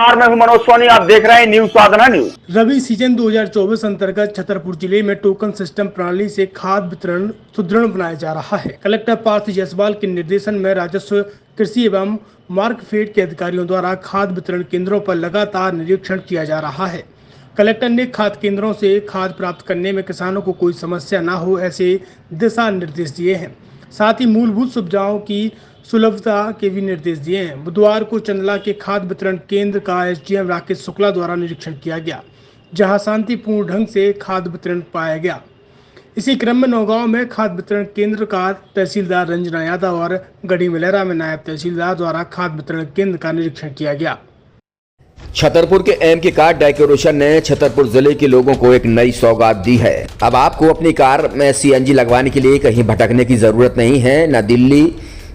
नमस्कार, मैं हूं मनोज सोनी। आप देख रहे हैं न्यूज साधना न्यूज। रबी सीजन 2024 अंतर्गत छतरपुर जिले में टोकन सिस्टम प्रणाली से खाद वितरण सुदृढ़ बनाया जा रहा है। कलेक्टर पार्थ जायसवाल के निर्देशन में राजस्व, कृषि एवं मार्कफेड के अधिकारियों द्वारा खाद वितरण केंद्रों पर लगातार निरीक्षण किया जा रहा है। कलेक्टर ने खाद केंद्रों से खाद प्राप्त करने में किसानों को कोई समस्या न हो, ऐसे दिशा निर्देश दिए हैं। साथ ही मूलभूत सुविधाओं की सुलभता के भी निर्देश दिए हैं। बुधवार को चंदला के खाद वितरण केंद्र का एसडीएम राकेश शुक्ला द्वारा निरीक्षण किया गया, जहां शांतिपूर्ण ढंग से खाद वितरण पाया गया। इसी क्रम में नौगांव में खाद वितरण केंद्र का तहसीलदार रंजना यादव और गढ़ी मिलेरा में नायब तहसीलदार द्वारा खाद वितरण केंद्र का निरीक्षण किया गया। छतरपुर के एमके कार डेकोरेशन ने छतरपुर जिले के लोगों को एक नई सौगात दी है। अब आपको अपनी कार में सीएनजी लगवाने के लिए कहीं भटकने की जरूरत नहीं है, न दिल्ली,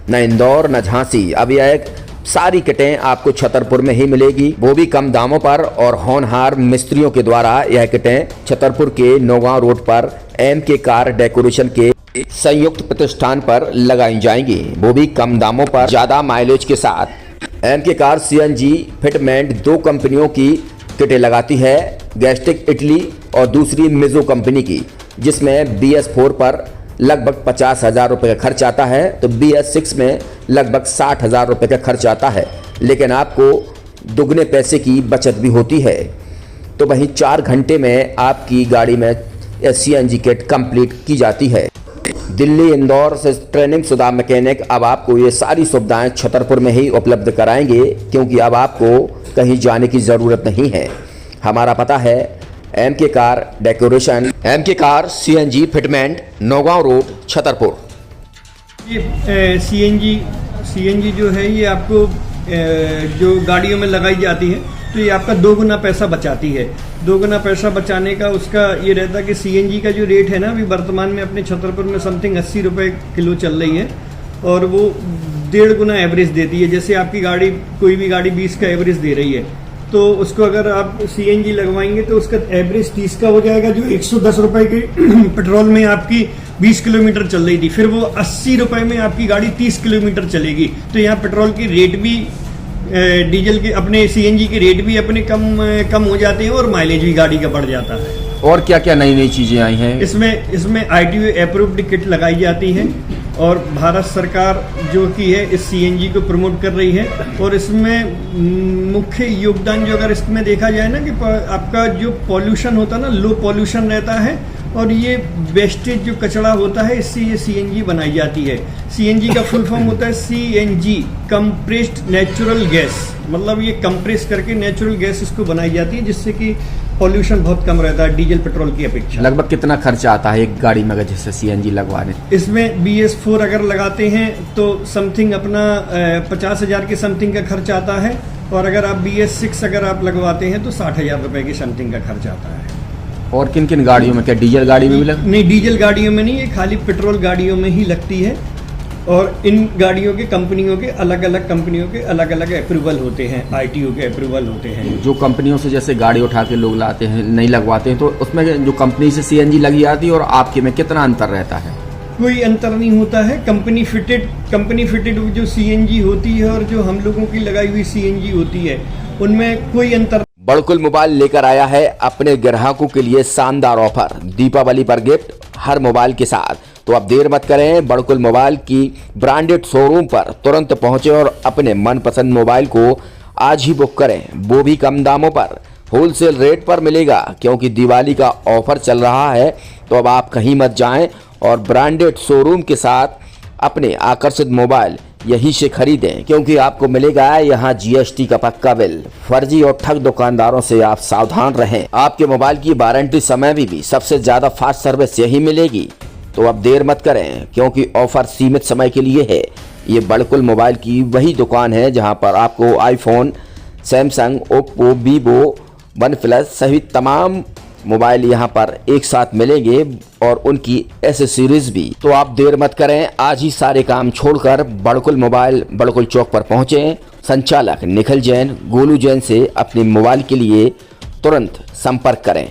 न इंदौर, न झांसी। अब यह एक सारी किटें आपको छतरपुर में ही मिलेगी, वो भी कम दामों पर। और होनहार मिस्त्रियों के द्वारा यह किटें छतरपुर के नौगांव रोड पर एमके कार डेकोरेशन के संयुक्त प्रतिष्ठान पर लगाई जाएंगी, वो भी कम दामों पर, ज्यादा माइलेज के साथ। एमके कार सीएनजी फिटमेंट 2 कंपनियों की किटें लगाती है, गैस्टिक इटली और दूसरी मिजो कंपनी की, जिसमें BS4 पर लगभग 50,000 रुपये का खर्च आता है, तो BS6 में लगभग 60,000 रुपये का खर्च आता है। लेकिन आपको दुगने पैसे की बचत भी होती है। तो वहीं 4 घंटे में आपकी गाड़ी में सीएनजी किट कंप्लीट की जाती है। दिल्ली, इंदौर से ट्रेनिंग शुदा मैकेनिक अब आपको ये सारी सुविधाएं छतरपुर में ही उपलब्ध कराएंगे, क्योंकि अब आपको कहीं जाने की ज़रूरत नहीं है। हमारा पता है MK car decoration, MK car CNG fitment, Naugaon road, Chhatarpur. ये सीएनजी जो है ये आपको जो गाड़ियों में लगाई जाती है, तो ये आपका 2 गुना पैसा बचाती है। 2 गुना पैसा बचाने का उसका ये रहता है कि सीएनजी का जो रेट है ना, अभी वर्तमान में अपने छतरपुर में समथिंग 80 रुपये किलो चल रही है, और वो 1.5 गुना एवरेज देती है। जैसे आपकी गाड़ी, कोई भी गाड़ी 20 का एवरेज दे रही है, तो उसको अगर आप सीएनजी लगवाएंगे तो उसका एवरेज 30 का हो जाएगा। जो 110 रुपए के पेट्रोल में आपकी 20 किलोमीटर चल रही थी, फिर वो 80 रुपए में आपकी गाड़ी 30 किलोमीटर चलेगी। तो यहाँ पेट्रोल की रेट भी, डीजल के, अपने सीएनजी के रेट भी अपने कम हो जाते हैं, और माइलेज भी गाड़ी का बढ़ जाता है। और क्या क्या नई नई चीजें आई हैं? इसमें ITO अप्रूव्ड किट लगाई जाती है, और भारत सरकार जो की है इस सीएनजी को प्रमोट कर रही है। और इसमें मुख्य योगदान जो अगर इसमें देखा जाए ना, कि आपका जो पॉल्यूशन होता है ना, लो पॉल्यूशन रहता है, और ये वेस्टेज जो कचरा होता है, इससे ये सीएनजी बनाई जाती है। सीएनजी का फुल फॉर्म होता है CNG, कंप्रेस्ड नेचुरल गैस। मतलब ये कंप्रेस करके नेचुरल गैस इसको बनाई जाती है, जिससे कि पॉल्यूशन बहुत कम रहता है डीजल पेट्रोल की अपेक्षा। लगभग कितना खर्चा आता है एक गाड़ी में अगर जैसे सीएनजी लगवाने? इसमें BS4 अगर लगाते हैं तो समथिंग अपना 50,000 के समथिंग का खर्च आता है, और अगर आप BS6 अगर आप लगवाते हैं तो 60,000 रुपए की समथिंग का खर्च आता है। और किन किन गाड़ियों में? क्या डीजल गाड़ी में भी लगती? नहीं, डीजल गाड़ियों में नहीं, ये खाली पेट्रोल गाड़ियों में ही लगती है। और इन गाड़ियों के कंपनियों के अलग अलग अप्रूवल होते हैं, ITO के अप्रूवल होते हैं। जो कंपनियों से जैसे गाड़ी उठा के लोग लाते हैं, नहीं लगवाते हैं, तो उसमें जो कंपनी से सीएनजी लगी आती है और आपके में कितना अंतर रहता है? कोई अंतर नहीं होता है। कंपनी फिटेड जो सीएनजी होती है और जो हम लोगों की लगाई हुई सीएनजी होती है, उनमें कोई अंतर। बड़कुल मोबाइल लेकर आया है अपने ग्राहकों के लिए शानदार ऑफर, दीपावली पर गिफ्ट हर मोबाइल के साथ। तो अब देर मत करें, बड़कुल मोबाइल की ब्रांडेड शोरूम पर तुरंत पहुंचे और अपने मनपसंद मोबाइल को आज ही बुक करें, वो भी कम दामों पर, होलसेल रेट पर मिलेगा, क्योंकि दिवाली का ऑफर चल रहा है। तो अब आप कहीं मत जाएं और ब्रांडेड शोरूम के साथ अपने आकर्षित मोबाइल यहीं से खरीदें, क्योंकि आपको मिलेगा यहाँ GST का पक्का बिल। फर्जी और ठग दुकानदारों से आप सावधान रहें। आपके मोबाइल की वारंटी समय में भी सबसे ज्यादा फास्ट सर्विस यही मिलेगी। तो अब देर मत करें, क्योंकि ऑफर सीमित समय के लिए है। ये बड़कुल मोबाइल की वही दुकान है जहां पर आपको iPhone, Samsung, Oppo, Vivo, OnePlus सहित तमाम मोबाइल यहां पर एक साथ मिलेंगे, और उनकी एसेसरीज भी। तो आप देर मत करें, आज ही सारे काम छोड़कर बड़कुल मोबाइल बड़कुल चौक पर पहुंचें। संचालक निखिल जैन, गोलू जैन से अपने मोबाइल के लिए तुरंत संपर्क करें।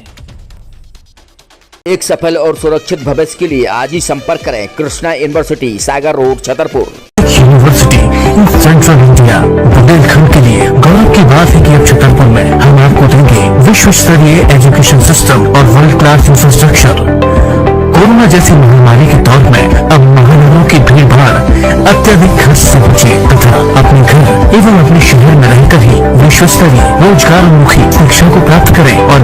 एक सफल और सुरक्षित भविष्य के लिए आज ही संपर्क करें Krishna university, Sagar road, Chhatarpur. University in central India Bundelkhand के लिए गौरव की बात है कि अब छतरपुर छतरपुर में हम आपको देंगे विश्व स्तरीय एजुकेशन सिस्टम और वर्ल्ड क्लास इंफ्रास्ट्रक्चर। कोरोना जैसी महामारी के दौर में अब महानगरों की भीड़ भाड़ अत्यधिक खर्च से बचे तथा अपने घर एवं अपने शहर में रहकर ही विश्व स्तरीय रोजगार उन्मुखी शिक्षा को प्राप्त करें और